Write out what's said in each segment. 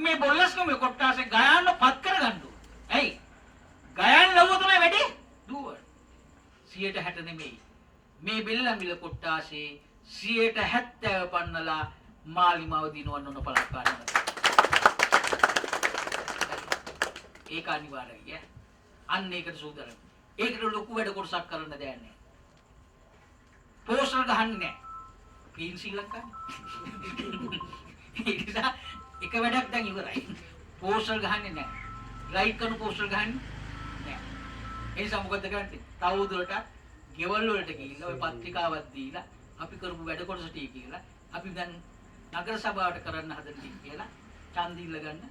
මේ බොල්ලස්කම කොට්ටාසේ ගයන්න පත් කරගන්න ඕන. ඇයි? ගයන්න ලව්ව තමයි වැඩි දුවන. 160 නෙමෙයි. මේ බෙල්ලමිල කොට්ටාසේ 70 පන්නලා මාලිමාව දිනවන්න ඕන පළක් ගන්නවා. ඒක අනිවාර්යයි. අන්න ඒකට සූදානම්. ඒකට ලොකු වැඩ කොටසක් කරන්න දෙයක් නැහැ. පෝස්ටර් ගහන්නේ නැහැ. පීන් ශ්‍රී ලංකාවේ. ඒ නිසා එක වැඩක් දැන් ඉවරයි. පෝස්ටර් ගහන්නේ නැහැ. ලයික් කරන පෝස්ටර් ගහන්නේ නැහැ. ඒ නිසා මොකද කරන්නේ? තවදුරටත් ගෙවල් වලට ගිහිල්ලා ওই පත්‍රිකාවක් දීලා අපි කරපු වැඩ කොටස ටී කියලා අපි දැන් නගර සභාවට කරන්න හදන ටී කියලා ඡන්ද ඉල්ල ගන්න.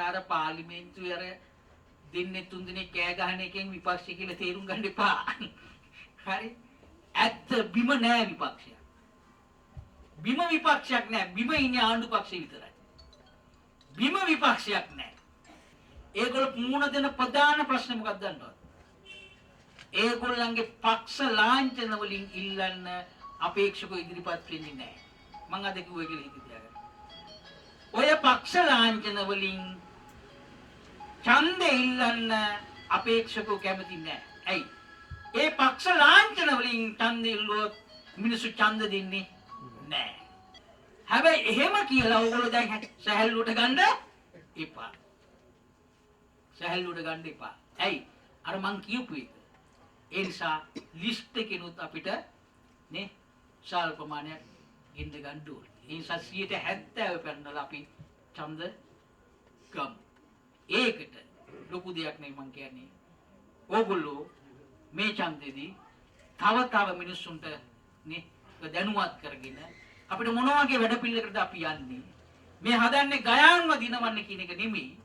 අර පාර්ලිමේන්තුවේ අර දෙන්නේ තුන් දිනේ කෑ ගහන එකෙන් විපක්ෂය කියලා තේරුම් ගන්න එපා. හරි? ඇත්ත බිම නෑ විපක්ෂයක්. බිම විපක්ෂයක් නෑ. බිම ඉන්නේ ආණ්ඩු පක්ෂය විතරයි. බිම විපක්ෂයක් නෑ. ඒගොල්ලෝ මුණ දෙන ප්‍රධාන ප්‍රශ්නේ මොකක්ද දන්නවද? ඒගොල්ලන්ගේ පක්ෂ ලාංඡන වලින් ඉල්ලන්න අපේක්ෂකව ඉදිරිපත් වෙන්නේ නෑ. මම අද කිව්වේ කියලා හිතේ තියාගන්න. ඔය පක්ෂ ලාංඡන වලින් ඡන්දෙ ඉල්ලන්න අපේක්ෂකව කැමති නෑ. ඇයි? ඒ පක්ෂ ලාංඡන වලින් ඡන්දෙ ඉල්ලුවොත් මිනිස්සු ඡන්ද දෙන්නේ නෑ. හැබැයි එහෙම කියලා ඕගොල්ලෝ දැන් සහැල්ලුවට ගන්න එපා. සහැල්ලුවට ගන්න එපා. ඇයි? අර මං කියපු එක. ඒ නිසා ලිස්ට් එකෙනුත් අපිට නේ ශාල ප්‍රමාණයක් ගෙන්න ගන්න ඕනේ. ඒ නිසා 70 පෙන්නලා අපි ඡන්ද ගමු. ඒකට ලොකු දෙයක් නෙයි මං කියන්නේ. ඕගොල්ලෝ මේ ඡන්දෙදී තව මිනිස්සුන්ට නේ දැනුවත් කරගෙන අපිට මොන වගේ වැඩ පිළිවෙලකටද අපි යන්නේ? මේ හදන්නේ ගයාන්ව දිනවන්න කියන එක නෙමෙයි.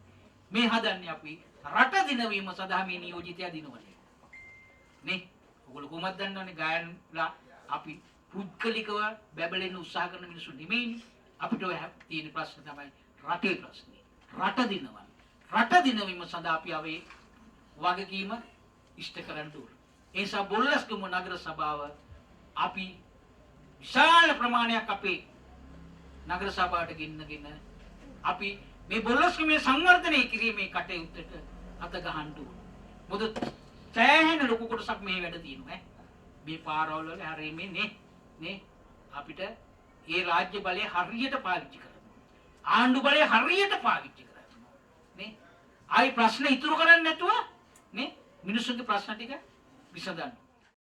මේ හදන්නේ අපි රට දිනවීම සඳහා මේ නියෝජිතය දිනවන්නේ. නේ? ඔයගොල්ලෝ කොහොමද දන්නවනේ ගයාන්ලා අපි පුද්ගලිකව බැබලෙන්න උත්සාහ කරන මිනිස්සු නෙමෙයිනේ. අපිට ඔය තියෙන ප්‍රශ්න තමයි රටේ ප්‍රශ්නේ. රට දිනවන්න. රට දිනවීම සඳහා අපි ආවේ වගකීම ඉෂ්ට කරන්න ඕන. ඒ නිසා බොල්ලස්ගම නගර සභාව අපි විශාල ප්‍රමාණයක් අපේ නගර සභාවට ගෙන්නගෙන අපි මේ බොල්ලස්ගමේ සංවර්ධනය කිරීමේ කටයුත්තට අත ගහන්න ඕන. මොකද සෑහෙන ලොකු කොටසක් මේ වැඩ තියෙනවා ඈ. මේ පාරවල් වල හරිය මේ නේ අපිට ඒ රාජ්‍ය බලය හරියට පාවිච්චි කරන්න. ආණ්ඩු බලය හරියට පාවිච්චි කරන්න. නේ? ආයි ප්‍රශ්න ඉතුරු කරන්නේ නැතුව නේ මිනිස්සුන්ගේ ප්‍රශ්න ටික විසඳන්න.